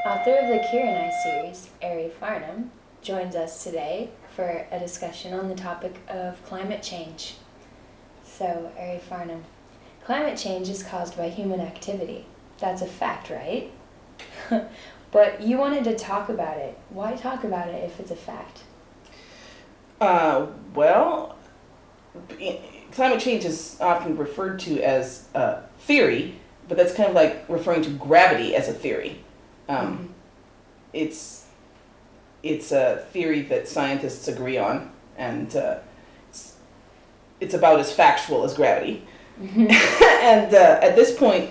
Author of the Kieran series, Arie Farnam, joins us today for a discussion on the topic of climate change. So, Arie Farnam, climate change is caused by human activity. That's a fact, right? But you wanted to talk about it. Why talk about it if it's a fact? Well, climate change is often referred to as a theory, but that's kind of like referring to gravity as a theory. It's a theory that scientists agree on, and it's about as factual as gravity. And at this point,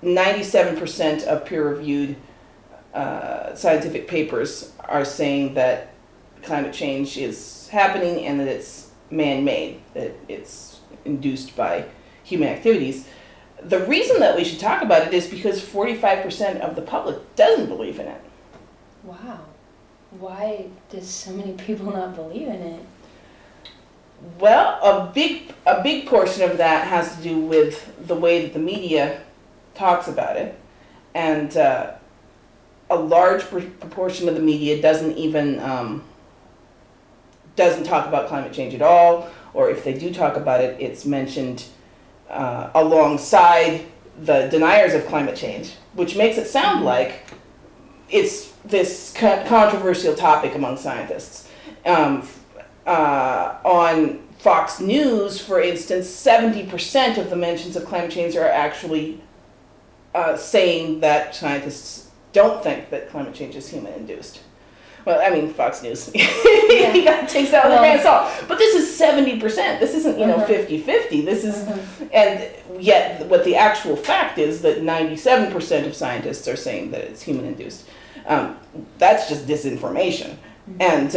97% of peer-reviewed scientific papers are saying that climate change is happening and that it's man-made, that it's induced by human activities. The reason that we should talk about it is because 45% of the public doesn't believe in it. Wow. Why does so many people not believe in it? Well, a big portion of that has to do with the way that the media talks about it, and a large proportion of the media doesn't talk about climate change at all, or if they do talk about it, it's mentioned alongside the deniers of climate change, which makes it sound like it's this controversial topic among scientists. On Fox News, for instance, 70% of the mentions of climate change are actually saying that scientists don't think that climate change is human-induced. Well, I mean, Fox News. You gotta take that with a grain of salt. But this is 70%. This isn't, 50-50. This is, and yet what the actual fact is that 97% of scientists are saying that it's human-induced. That's just disinformation. And,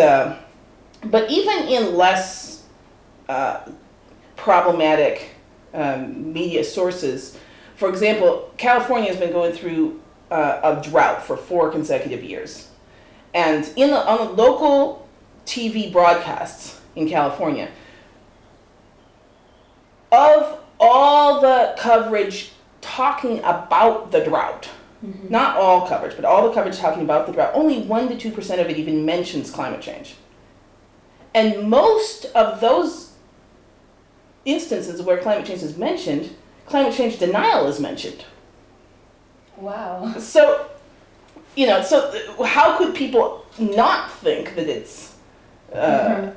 but even in less problematic media sources, for example, California has been going through a drought for 4 consecutive years. And on the local TV broadcasts in California, of all the coverage talking about the drought, not all coverage, but all the coverage talking about the drought, only 1% to 2% of it even mentions climate change. And most of those instances where climate change is mentioned, climate change denial is mentioned. Wow. So how could people not think that it's a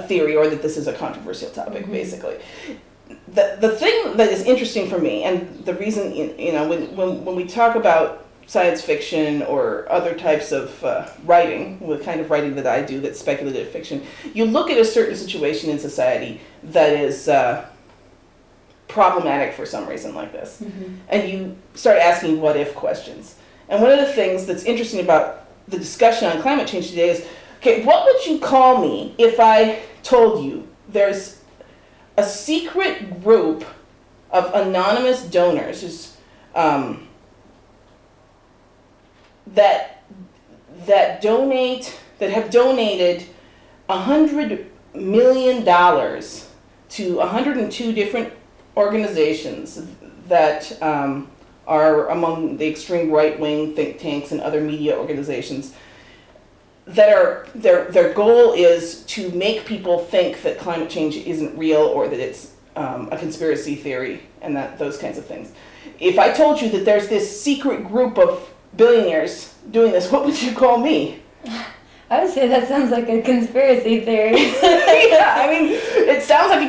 theory or that this is a controversial topic, basically? The thing that is interesting for me, and the reason, when we talk about science fiction or other types of writing, the kind of writing that I do that's speculative fiction, you look at a certain situation in society that is problematic for some reason like this, and you start asking what-if questions. And one of the things that's interesting about the discussion on climate change today is, okay, what would you call me if I told you there's a secret group of anonymous donors that have donated $100 million to 102 different organizations that are among the extreme right-wing think tanks and other media organizations that are their goal is to make people think that climate change isn't real or that it's a conspiracy theory and those kinds of things. If I told you that there's this secret group of billionaires doing this, what would you call me? I would say that sounds like a conspiracy theory. Yeah, I mean, it sounds like a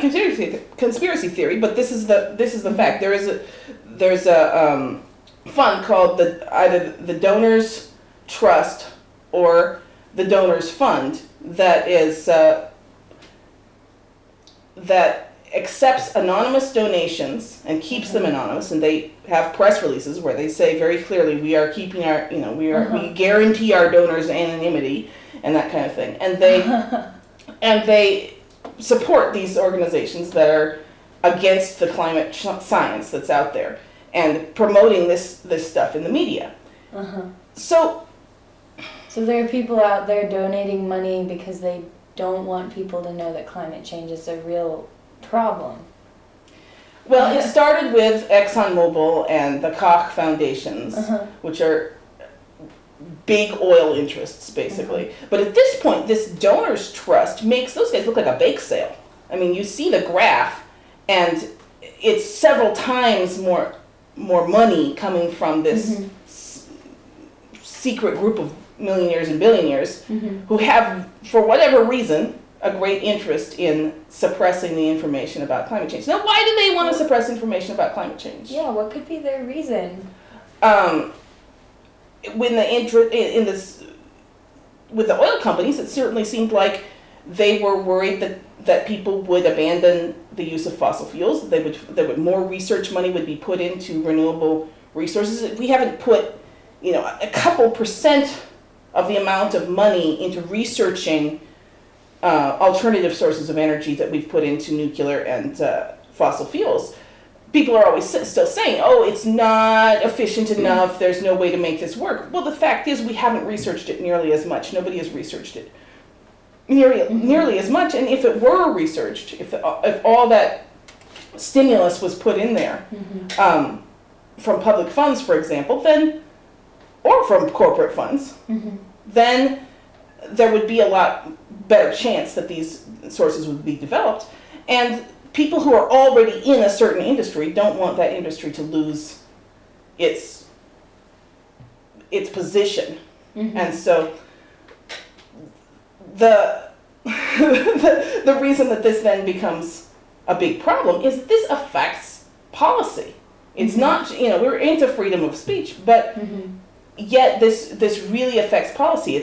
conspiracy theory, but this is the fact. There's a fund called either the Donors Trust or the Donors Fund that accepts anonymous donations and keeps them anonymous, and they have press releases where they say very clearly we are keeping our we guarantee our donors anonymity and that kind of thing, and they support these organizations that are against the climate science that's out there and promoting this stuff in the media. So there are people out there donating money because they don't want people to know that climate change is a real problem. Well, it started with ExxonMobil and the Koch foundations, which are big oil interests, basically. But at this point, this donors trust makes those guys look like a bake sale. I mean, you see the graph, and it's several times more money coming from this secret group of millionaires and billionaires who have, for whatever reason, a great interest in suppressing the information about climate change. Now, why do they want to suppress information about climate change? Yeah, what could be their reason? When with the oil companies, it certainly seemed like they were worried that people would abandon the use of fossil fuels. That more research money would be put into renewable resources. We haven't put, a couple % of the amount of money into researching alternative sources of energy that we've put into nuclear and fossil fuels. People are always still saying, oh, it's not efficient enough, there's no way to make this work. Well, the fact is we haven't researched it nearly as much. Nobody has researched it nearly as much. And if it were researched, if all that stimulus was put in there from public funds, for example, or from corporate funds, then there would be a lot better chance that these sources would be developed. And people who are already in a certain industry don't want that industry to lose its position. And so the reason that this then becomes a big problem is that this affects policy. It's not, we're into freedom of speech, but yet this really affects policy.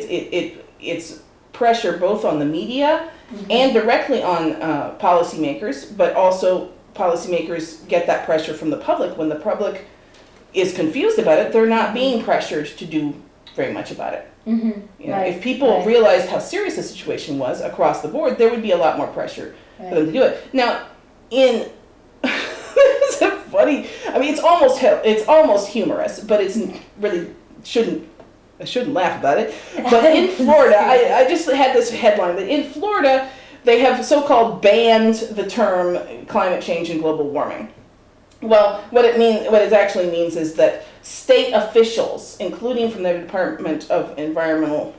It's pressure both on the media and directly on policymakers, but also policymakers get that pressure from the public. When the public is confused about it, they're not being pressured to do very much about it. If people realized how serious the situation was across the board, there would be a lot more pressure for them to do it. Now, it's funny. I mean, it's almost humorous, but it's really I shouldn't laugh about it. But in Florida, I just had this headline that in Florida, they have so-called banned the term climate change and global warming. Well, what it actually means is that state officials, including from the Department of Environmental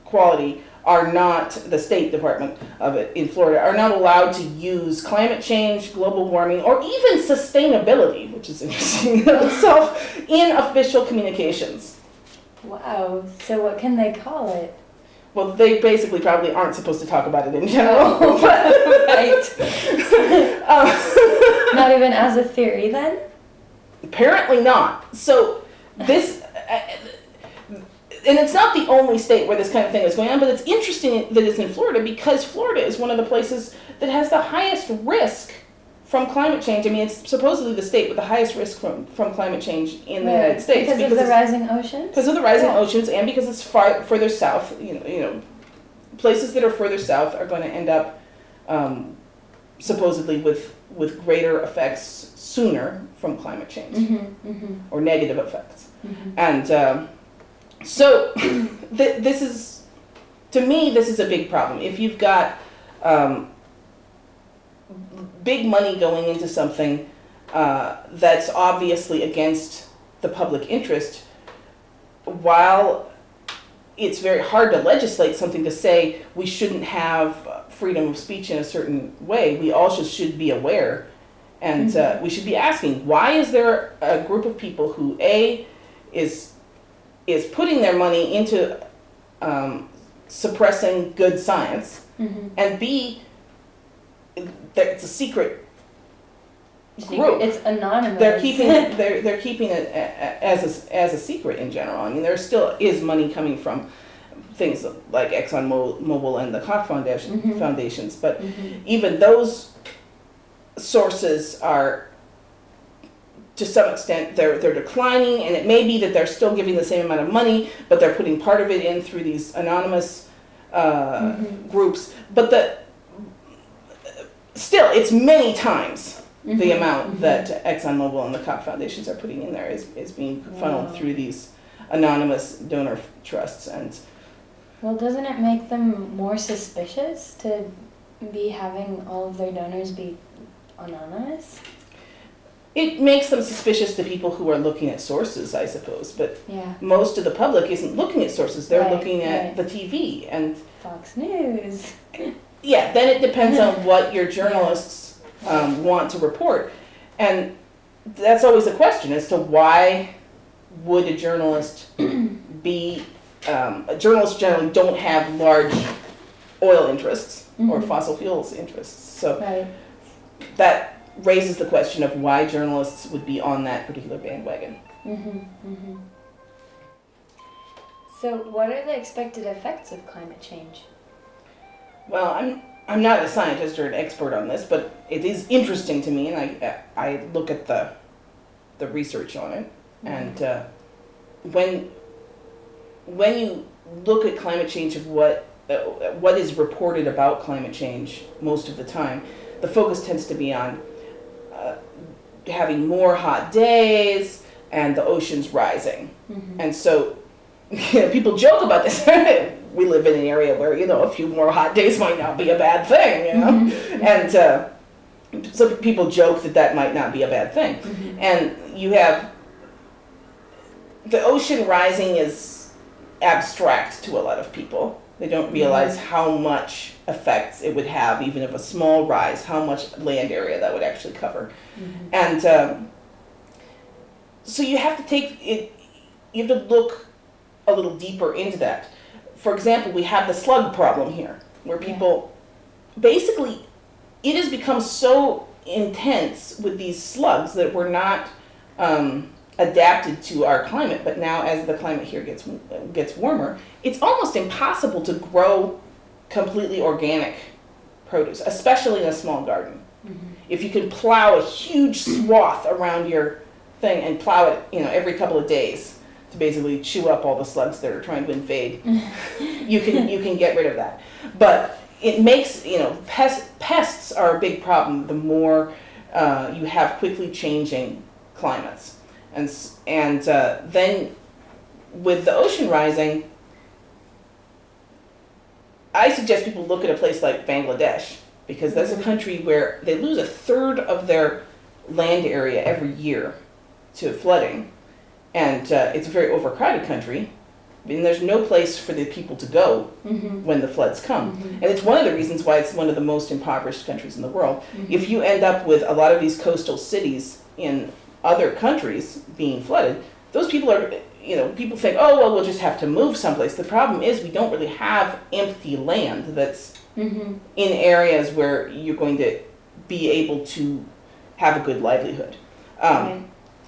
Quality, the State Department of it in Florida, are not allowed to use climate change, global warming, or even sustainability, which is interesting in itself, in official communications. Wow. So what can they call it? Well, they basically probably aren't supposed to talk about it in general. Oh, right. Not even as a theory, then? Apparently not. So this, and it's not the only state where this kind of thing is going on, but it's interesting that it's in Florida because Florida is one of the places that has the highest risk from climate change. I mean, it's supposedly the state with the highest risk from climate change in the United States. Because of the rising oceans? Because of the rising oceans and because it's further south. Places that are further south are going to end up supposedly with greater effects sooner from climate change or negative effects. And so this is, to me, this is a big problem. If you've got big money going into something that's obviously against the public interest, while it's very hard to legislate something to say we shouldn't have freedom of speech in a certain way, we also should be aware and we should be asking, why is there a group of people who A, is putting their money into suppressing good science, and B, it's a secret group. It's anonymous. They're keeping it as a secret in general. I mean, there still is money coming from things like ExxonMobil and the Koch foundations, but even those sources are, to some extent, they're declining, and it may be that they're still giving the same amount of money, but they're putting part of it in through these anonymous groups. But still, it's many times the amount that ExxonMobil and the Koch foundations are putting in there is being funneled through these anonymous donor trusts. And well, doesn't it make them more suspicious to be having all of their donors be anonymous? It makes them suspicious to people who are looking at sources, I suppose, but Yeah. most of the public isn't looking at sources. They're Right, looking at right. the TV. And Fox News. yeah, then it depends on what your journalists want to report. And that's always a question as to why would a journalist be, journalists generally don't have large oil interests or Mhm. fossil fuels interests. So Right. that raises the question of why journalists would be on that particular bandwagon. Mhm. Mhm. So, what are the expected effects of climate change? Well, I'm not a scientist or an expert on this, but it is interesting to me, and I look at the research on it, and when you look at climate change of what is reported about climate change most of the time, the focus tends to be on having more hot days and the oceans rising. Mhm. And so, people joke about this. We live in an area where, a few more hot days might not be a bad thing, Mhm. And so people joke that might not be a bad thing. Mhm. And you have the ocean rising is abstract to a lot of people. They don't realize how much effects it would have, even if a small rise, how much land area that would actually cover. Mhm. And so you have to look a little deeper into that. For example, we have the slug problem here, where people, basically, it has become so intense with these slugs that we're not adapted to our climate. But now, as the climate here gets warmer, it's almost impossible to grow completely organic produce, especially in a small garden. Mhm. If you can plow a huge swath around your thing and plow it, every couple of days to basically chew up all the slugs that are trying to invade, you can get rid of that. But it makes, pests are a big problem the more you have quickly changing climates. And then with the ocean rising, I suggest people look at a place like Bangladesh, because that's a country where they lose a third of their land area every year to flooding. And it's a very overcrowded country. And there's no place for the people to go Mhm. when the floods come. Mhm. And it's one of the reasons why it's one of the most impoverished countries in the world. Mhm. If you end up with a lot of these coastal cities in other countries being flooded, those people are, people think, oh, well, we'll just have to move someplace. The problem is we don't really have empty land that's Mhm. in areas where you're going to be able to have a good livelihood. Right.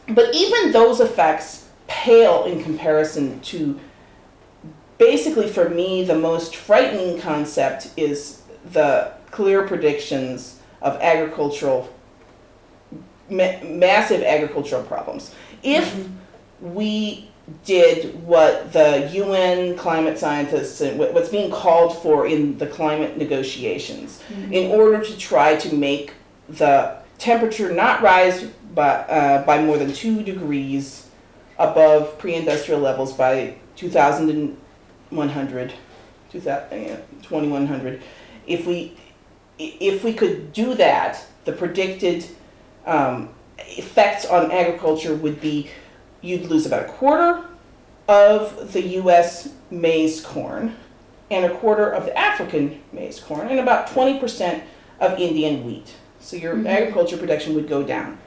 But even those effects pale in comparison to, basically for me, the most frightening concept is the clear predictions of massive agricultural problems. If we did what the UN climate scientists and what's being called for in the climate negotiations, in order to try to make the temperature not rise by more than 2 degrees above pre-industrial levels by 2100, if we could do that, the predicted effects on agriculture would be you'd lose about a quarter of the U.S. maize corn and a quarter of the African maize corn and about 20% of Indian wheat. So your agriculture production would go down,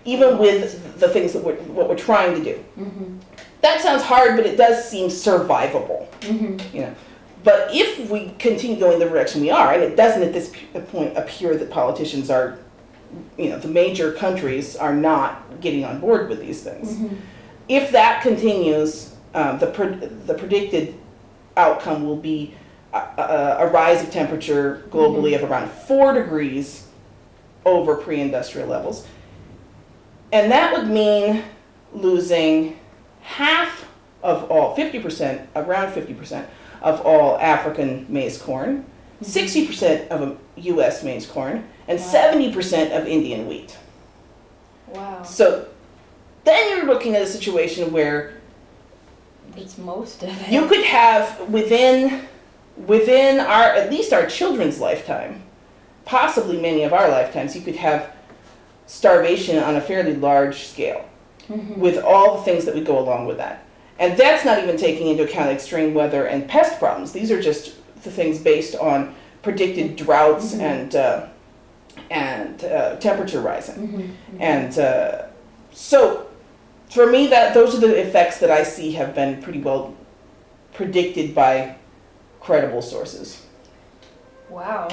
even with the things that what we're trying to do. Mhm. That sounds hard, but it does seem survivable. Mhm. But if we continue going the direction we are, and it doesn't at this point appear that politicians are, the major countries are not getting on board with these things. Mhm. If that continues, the predicted outcome will be a rise of temperature globally of around 4 degrees over pre-industrial levels. And that would mean losing half of all, 50%, around 50% of all African maize corn, 60% of U.S. maize corn, and 70% of Indian wheat. Wow. So then you're looking at a situation where It's most of it. you could have within at least our children's lifetime, possibly many of our lifetimes, you could have starvation on a fairly large scale, with all the things that would go along with that. And that's not even taking into account extreme weather and pest problems. These are just the things based on predicted droughts and temperature rising. And so for me, those are the effects that I see have been pretty well predicted by credible sources. Wow.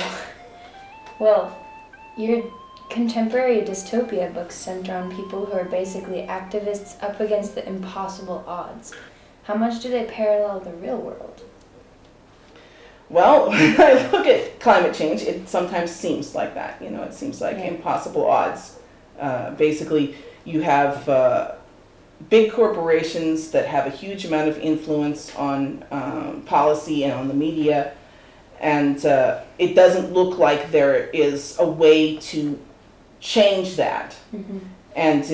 Well, your contemporary dystopia books center on people who are basically activists up against the impossible odds. How much do they parallel the real world? Well, when I look at climate change, it sometimes seems like that. It seems like impossible odds. Basically, you have big corporations that have a huge amount of influence on policy and on the media, and it doesn't look like there is a way to change that. And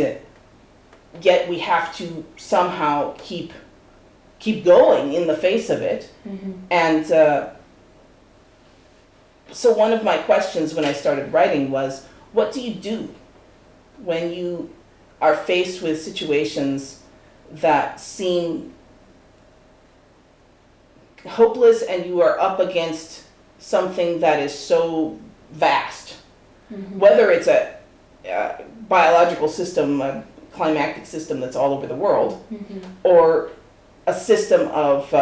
yet we have to somehow keep going in the face of it. And so one of my questions when I started writing was, what do you do when you are faced with situations that seem hopeless and you are up against something that is so vast? Whether it's a biological system, a climatic system that's all over the world, or a system of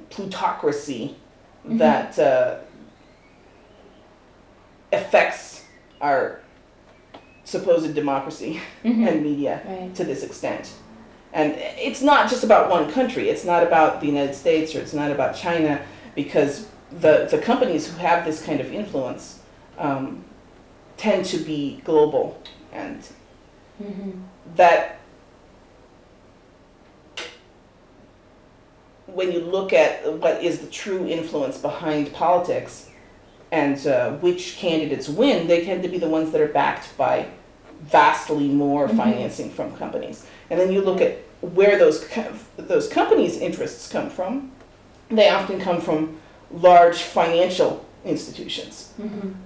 plutocracy that affects our supposed democracy and media to this extent. And it's not just about one country. It's not about the United States, or it's not about China, because the companies who have this kind of influence tend to be global, and that when you look at what is the true influence behind politics and which candidates win, they tend to be the ones that are backed by vastly more financing from companies. And then you look at where those companies' interests come from. They often come from large financial institutions,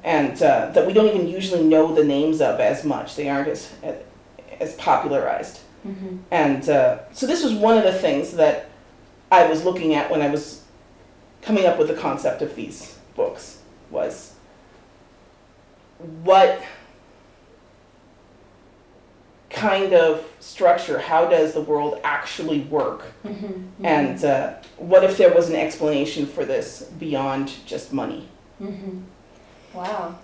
and that we don't even usually know the names of as much. They aren't as popularized. And so this was one of the things that I was looking at when I was coming up with the concept of these books, was what kind of structure, how does the world actually work? And what if there was an explanation for this beyond just money? Wow,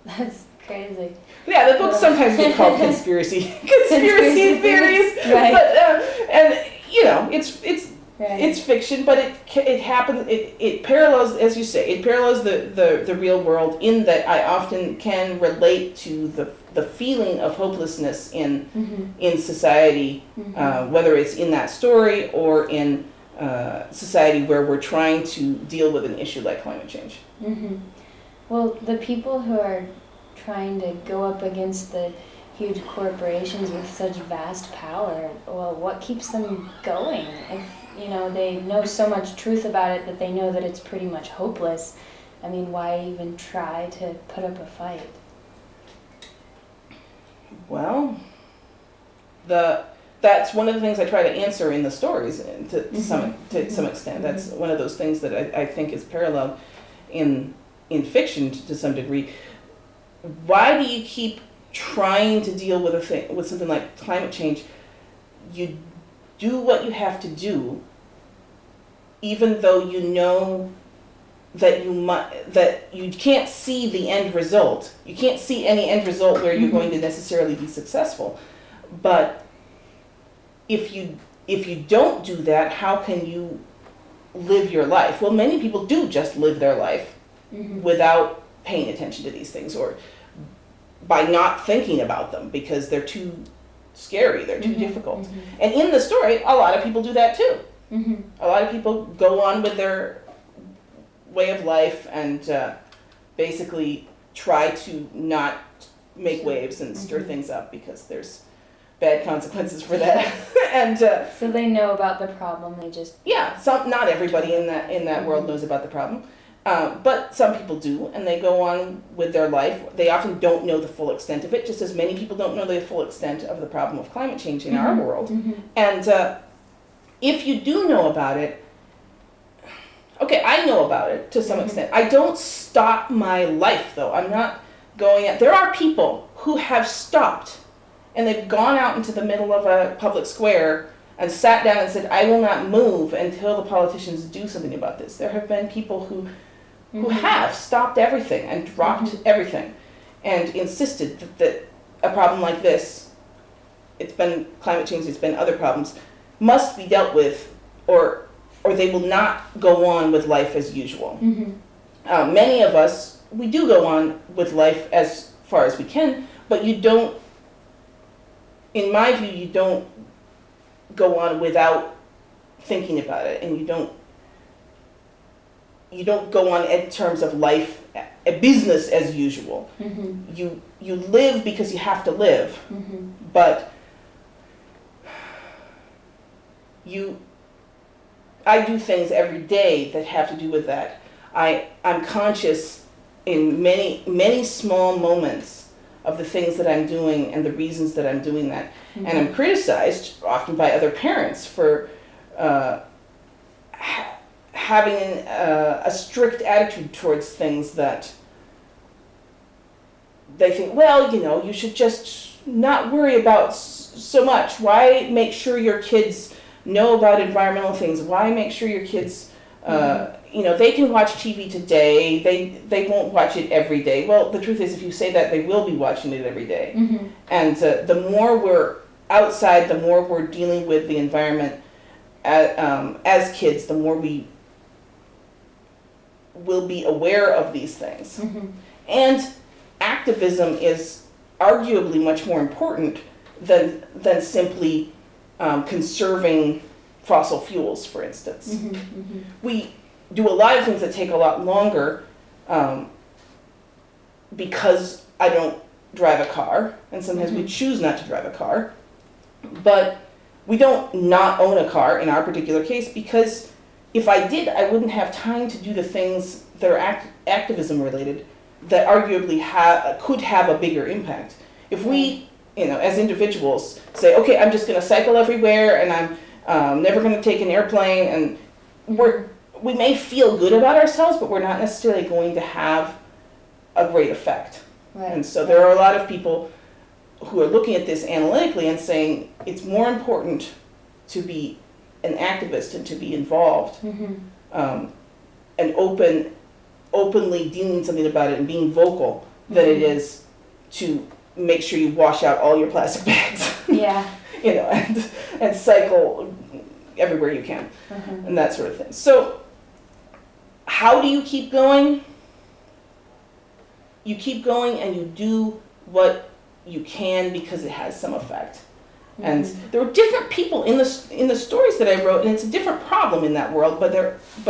that's crazy. Yeah, the books sometimes get called conspiracy theories, but and it's fiction, but it happens. It parallels, as you say, it parallels the real world in that I often can relate to the feeling of hopelessness in society, whether it's in that story or in society where we're trying to deal with an issue like climate change. Well, the people who are trying to go up against the huge corporations with such vast power, well, what keeps them going? If they know so much truth about it that they know that it's pretty much hopeless, I mean, why even try to put up a fight? Well, that's one of the things I try to answer in the stories to some extent. That's one of those things that I think is paralleled in fiction to some degree. Why do you keep trying to deal with something like climate change? You do what you have to do, even though you know that you can't see the end result. You can't see any end result where you're going to necessarily be successful. But if you don't do that, how can you live your life? Well, many people do just live their life without paying attention to these things, or by not thinking about them because they're too scary, they're too difficult. And in the story, a lot of people do that too. A lot of people go on with their way of life and basically try to not make waves and stir things up because there's bad consequences for that. And so they know about the problem, they just not everybody in that world knows about the problem. But some people do, and they go on with their life. They often don't know the full extent of it, just as many people don't know the full extent of the problem of climate change in our world. And if you do know about it, okay, I know about it to some extent. I don't stop my life, though. I'm not going out. There are people who have stopped, and they've gone out into the middle of a public square and sat down and said, I will not move until the politicians do something about this. There have been people who have stopped everything and dropped everything and insisted that a problem like this, it's been climate change, it's been other problems, must be dealt with, or they will not go on with life as usual. Many of us, we do go on with life as far as we can, but you don't, in my view, you don't go on without thinking about it, and you don't go on in terms of life, a business as usual. You live because you have to live, but I do things every day that have to do with that. I'm conscious in many small moments of the things that I'm doing and the reasons that I'm doing that. And I'm criticized often by other parents for having a strict attitude towards things that they think, well, you should just not worry about so much. Why make sure your kids know about environmental things? Why make sure your kids, they can watch TV today. They won't watch it every day. Well, the truth is, if you say that, they will be watching it every day. And the more we're outside, the more we're dealing with the environment as kids, the more we will be aware of these things. And activism is arguably much more important than simply conserving fossil fuels, for instance. We do a lot of things that take a lot longer because I don't drive a car, and sometimes we choose not to drive a car. But we don't not own a car in our particular case, because if I did, I wouldn't have time to do the things that are activism related that arguably could have a bigger impact. If we, as individuals, say, okay, I'm just going to cycle everywhere, and I'm never going to take an airplane, and we may feel good about ourselves, but we're not necessarily going to have a great effect. And so there are a lot of people who are looking at this analytically and saying it's more important to be an activist and to be involved and openly doing something about it and being vocal than it is to make sure you wash out all your plastic bags. And cycle everywhere you can and that sort of thing. So how do you keep going? You keep going and you do what you can because it has some effect. And there were different people in the stories that I wrote, and it's a different problem in that world, but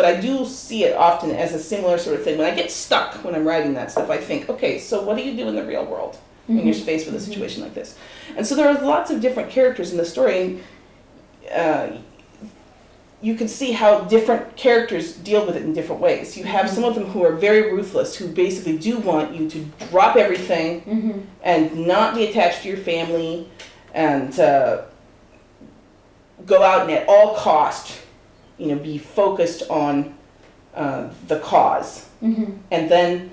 I do see it often as a similar sort of thing. When I get stuck when I'm writing that stuff, I think, okay, so what do you do in the real world when you're faced with a situation like this? And so there are lots of different characters in the story, and you can see how different characters deal with it in different ways. You have some of them who are very ruthless, who basically do want you to drop everything and not be attached to your family, and go out and at all cost, be focused on the cause, and then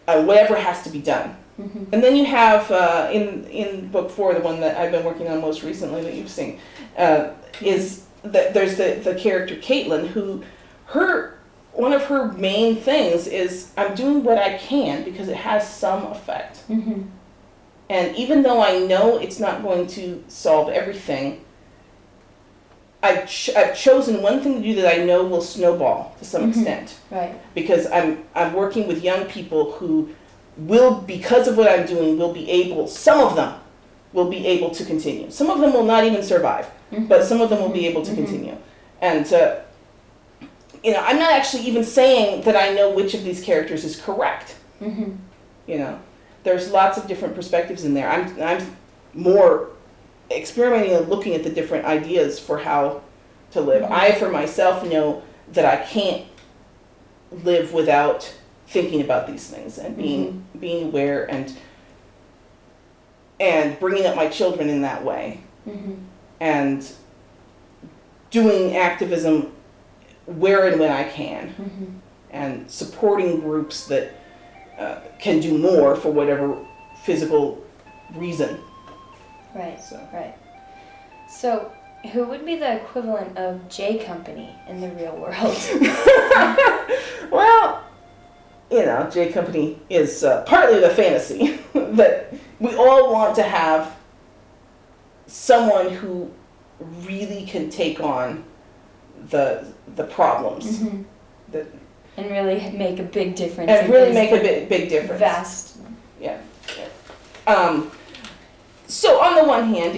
whatever has to be done. And then you have in book 4, the one that I've been working on most recently that you've seen, is that there's the character Caitlin, who one of her main things is, I'm doing what I can because it has some effect. And even though I know it's not going to solve everything, I've chosen one thing to do that I know will snowball to some extent. Because I'm working with young people who will, because of what I'm doing, some of them will be able to continue. Some of them will not even survive, but some of them will be able to continue. And I'm not actually even saying that I know which of these characters is correct. There's lots of different perspectives in there. I'm more experimenting and looking at the different ideas for how to live. I, for myself, know that I can't live without thinking about these things and being aware and bringing up my children in that way, and doing activism where and when I can, and supporting groups that can do more for whatever physical reason. Right. So. Right. So, who would be the equivalent of J Company in the real world? Well, J Company is partly the fantasy that we all want to have someone who really can take on the problems that, and really make a big difference. and really make a big difference. Vast. Yeah. So on the one hand,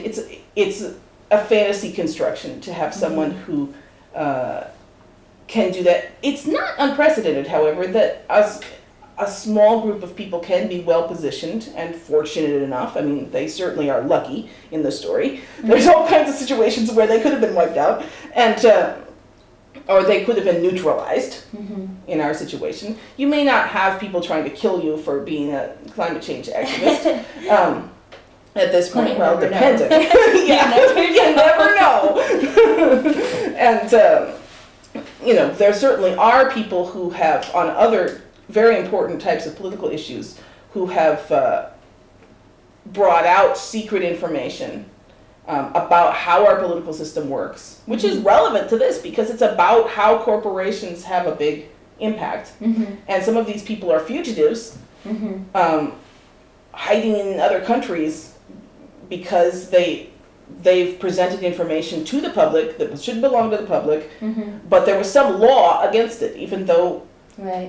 it's a fantasy construction to have someone who can do that. It's not unprecedented, however, that a small group of people can be well positioned and fortunate enough. I mean, they certainly are lucky in the story. There's all kinds of situations where they could have been wiped out, and or they could have been neutralized in our situation. You may not have people trying to kill you for being a climate change activist. At this point, well, depending. You never know. And, there certainly are people who have, on other very important types of political issues, who have brought out secret information about how our political system works, which is relevant to this because it's about how corporations have a big impact. And some of these people are fugitives, hiding in other countries because they've presented information to the public that should belong to the public, but there was some law against it, even though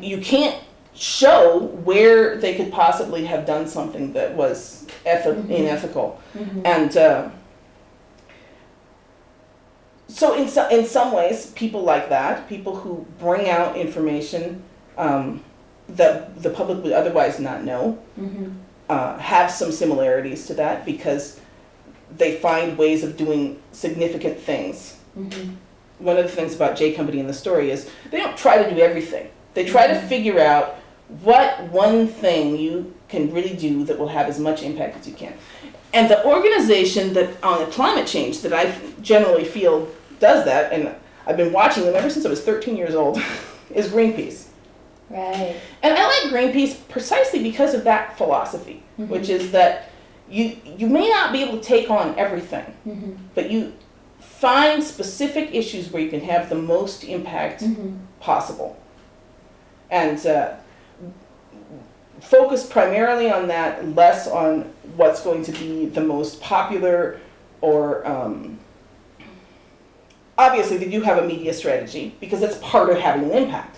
you can't show where they could possibly have done something that was unethical. And so in some ways, people like that, people who bring out information that the public would otherwise not know, have some similarities to that because they find ways of doing significant things. One of the things about J Company in the story is they don't try to do everything. They try to figure out what one thing you can really do that will have as much impact as you can. And the organization that on climate change that I generally feel does that, and I've been watching them ever since I was 13 years old, is Greenpeace. Right. And I like Greenpeace precisely because of that philosophy, which is that you may not be able to take on everything, but you find specific issues where you can have the most impact possible. And focus primarily on that, less on what's going to be the most popular or obviously they do have a media strategy because that's part of having an impact.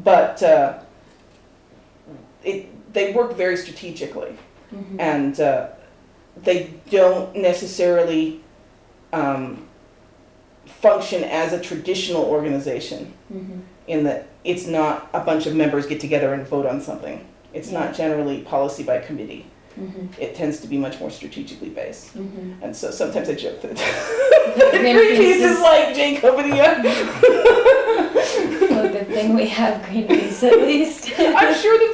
But they work very strategically, and they don't necessarily function as a traditional organization in that it's not a bunch of members get together and vote on something. It's not generally policy by committee. It tends to be much more strategically based. And so sometimes I joke that Greenpeace is like J Company. Well, good thing we have Greenpeace at least. I'm sure that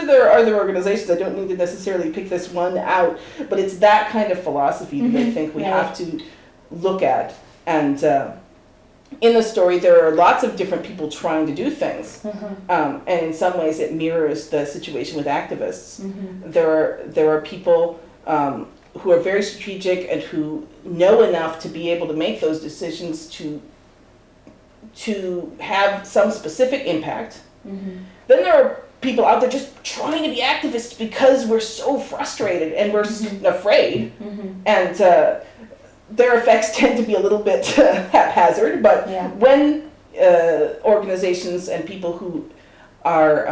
there are other organizations. I don't need to necessarily pick this one out, but it's that kind of philosophy that I think we have to look at. And in the story, there are lots of different people trying to do things, and in some ways, it mirrors the situation with activists. There are people who are very strategic and who know enough to be able to make those decisions to have some specific impact. Then there are people out there just trying to be activists because we're so frustrated and we're afraid, and their effects tend to be a little bit haphazard. But when organizations and people who are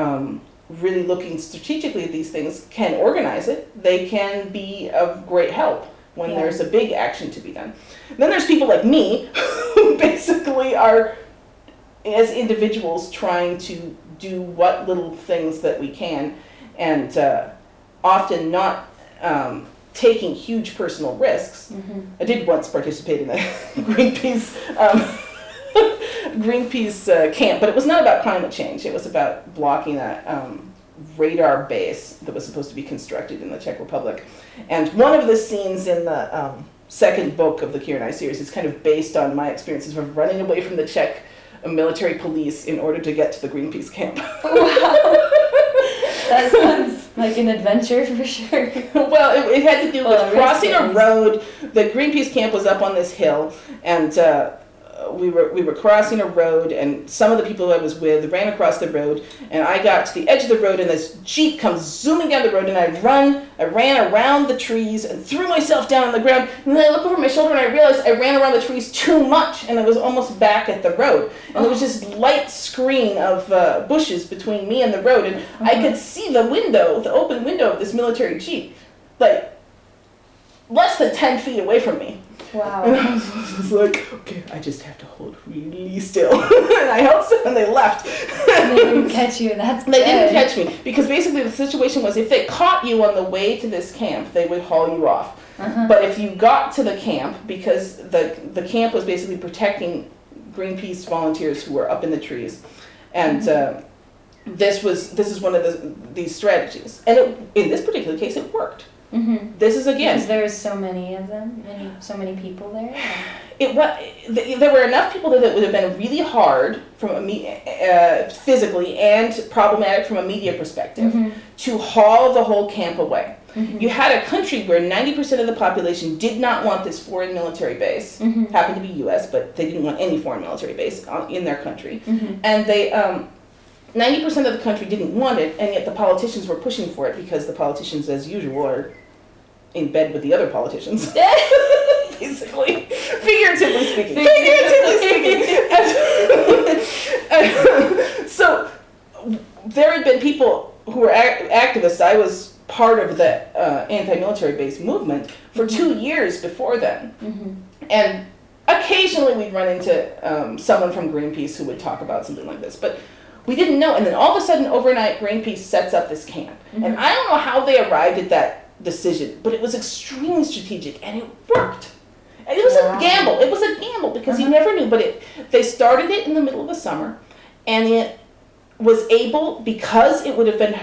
really looking strategically at these things can organize it, they can be of great help when there's a big action to be done. Then there's people like me who basically are, as individuals, trying to do what little things that we can, and often not taking huge personal risks. I did once participate in a Greenpeace Greenpeace camp, but it was not about climate change. It was about blocking a radar base that was supposed to be constructed in the Czech Republic. And one of the scenes in the second book of the Kira and I series is kind of based on my experiences of running away from the Czech military police in order to get to the Greenpeace camp. Wow. That sounds like an adventure for sure. Well, it had to do with crossing a road. The Greenpeace camp was up on this hill, and we were crossing a road, and some of the people I was with ran across the road, and I got to the edge of the road, and this Jeep comes zooming down the road, and I ran around the trees and threw myself down on the ground, and then I look over my shoulder and I realized I ran around the trees too much, and I was almost back at the road, and there was this light screen of bushes between me and the road, and I could see the open window of this military Jeep, like less than 10 feet away from me. Wow. And I was like, okay, I just have to hold really still. And I held still and they left. And they didn't catch you, that's good. They didn't catch me. Because basically the situation was if they caught you on the way to this camp, they would haul you off. But if you got to the camp, because the camp was basically protecting Greenpeace volunteers who were up in the trees. And this is one of these strategies. And in this particular case, it worked. This is again because there were so many of them, so many people there. There were enough people that it would have been really hard from physically and problematic from a media perspective to haul the whole camp away. You had a country where 90% of the population did not want this foreign military base. Happened to be U.S., but they didn't want any foreign military base in their country, and they. 90% of the country didn't want it, and yet the politicians were pushing for it because the politicians, as usual, are in bed with the other politicians. Basically. Figuratively speaking. So there had been people who were activists. I was part of the anti-military base movement for 2 years before then. And occasionally we'd run into someone from Greenpeace who would talk about something like this. But we didn't know, and then all of a sudden, overnight, Greenpeace sets up this camp. And I don't know how they arrived at that decision, but it was extremely strategic, and it worked. And it was a gamble. It was a gamble, because you never knew, but they started it in the middle of the summer, and it was able, because it would have been,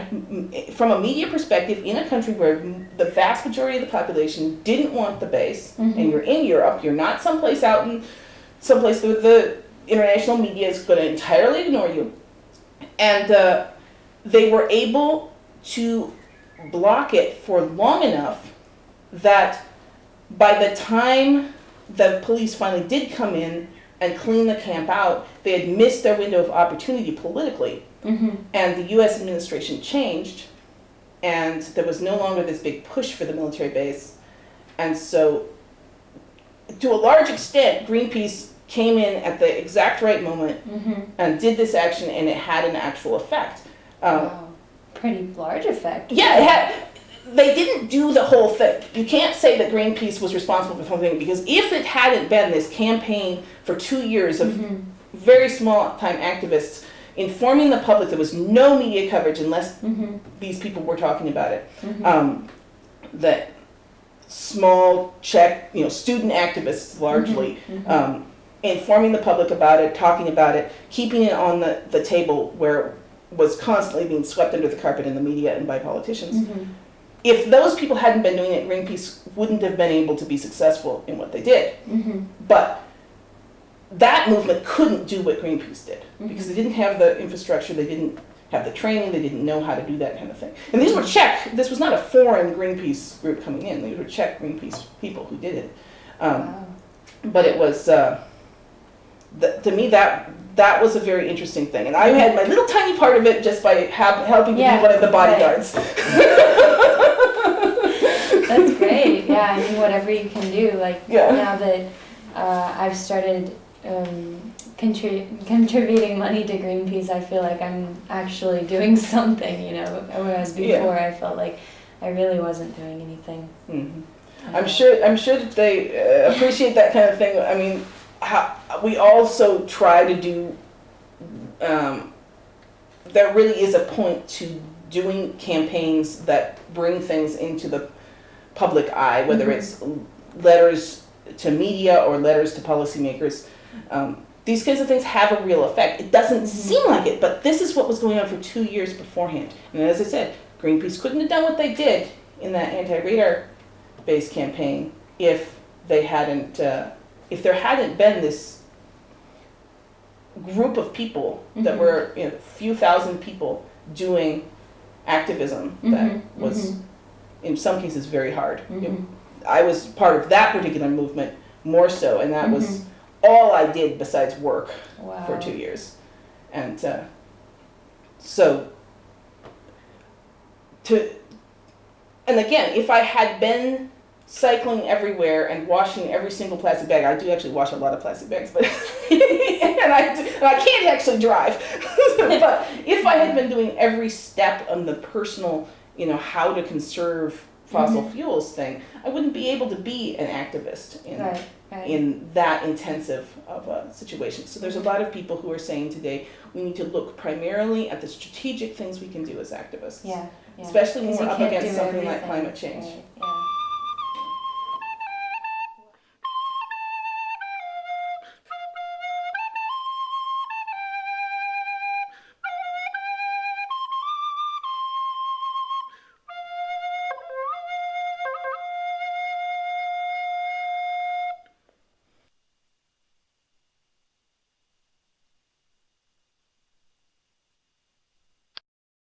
from a media perspective, in a country where the vast majority of the population didn't want the base, and you're in Europe, you're not someplace out in, someplace where the international media is going to entirely ignore you. And they were able to block it for long enough that by the time the police finally did come in and clean the camp out, they had missed their window of opportunity politically. And the U.S. administration changed, and there was no longer this big push for the military base. And so, to a large extent, Greenpeace came in at the exact right moment and did this action, and it had an actual effect. Wow. Pretty large effect. Yeah, they didn't do the whole thing. You can't say that Greenpeace was responsible for the whole thing, because if it hadn't been this campaign for 2 years of very small-time activists informing the public, there was no media coverage unless these people were talking about it. That small Czech, student activists largely, informing the public about it, talking about it, keeping it on the table where it was constantly being swept under the carpet in the media and by politicians. If those people hadn't been doing it, Greenpeace wouldn't have been able to be successful in what they did. But that movement couldn't do what Greenpeace did, because they didn't have the infrastructure, they didn't have the training, they didn't know how to do that kind of thing. And these were Czech, this was not a foreign Greenpeace group coming in, these were Czech Greenpeace people who did it. But it was, to me, that was a very interesting thing. And I had my little tiny part of it just by helping to be one of the bodyguards. That's great. Yeah, I mean, whatever you can do. Like, now that I've started contributing money to Greenpeace, I feel like I'm actually doing something, whereas before I felt like I really wasn't doing anything. I'm sure that they appreciate that kind of thing. I mean, we also try to do, there really is a point to doing campaigns that bring things into the public eye, whether it's letters to media or letters to policymakers. these kinds of things have a real effect. It doesn't seem like it, but this is what was going on for 2 years beforehand. And as I said, Greenpeace couldn't have done what they did in that anti-radar-based campaign if they hadn't, if there hadn't been this group of people that were, a few thousand people doing activism that was, in some cases, very hard. I was part of that particular movement more so, and that was all I did besides work for 2 years. And and again, if I had been cycling everywhere and washing every single plastic bag, I do actually wash a lot of plastic bags, but and I can't actually drive. But if I had been doing every step on the personal, how to conserve fossil fuels thing, I wouldn't be able to be an activist in that intensive of a situation. So there's a lot of people who are saying today we need to look primarily at the strategic things we can do as activists. Yeah. Especially when we're up against something like climate change. Right.